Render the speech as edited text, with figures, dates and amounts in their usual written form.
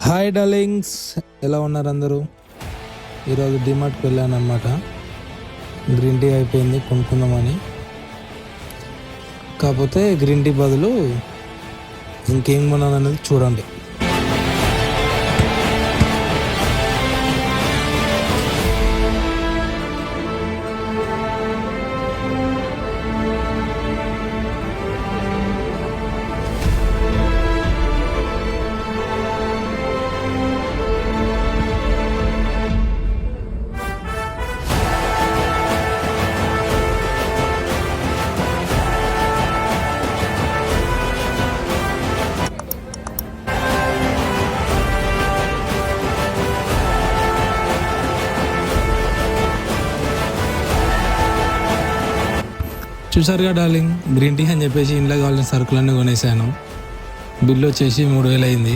Hi darlings, ఎలా ఉన్నారు అందరూ? ఈరోజు డిమార్ట్కి వెళ్ళాను అనమాట. గ్రీన్ టీ అయిపోయింది, కొనుక్కుందామని. కాకపోతే గ్రీన్ టీ బదులు ఇంకేం కొనాలి అనేది చూడండి. చూసారుగా డార్లింగ్, గ్రీన్ టీ అని చెప్పేసి ఇంట్లో కావాల్సిన సరుకులన్నీ కొనేసాను. బిల్లు వచ్చేసి 3000 అయింది.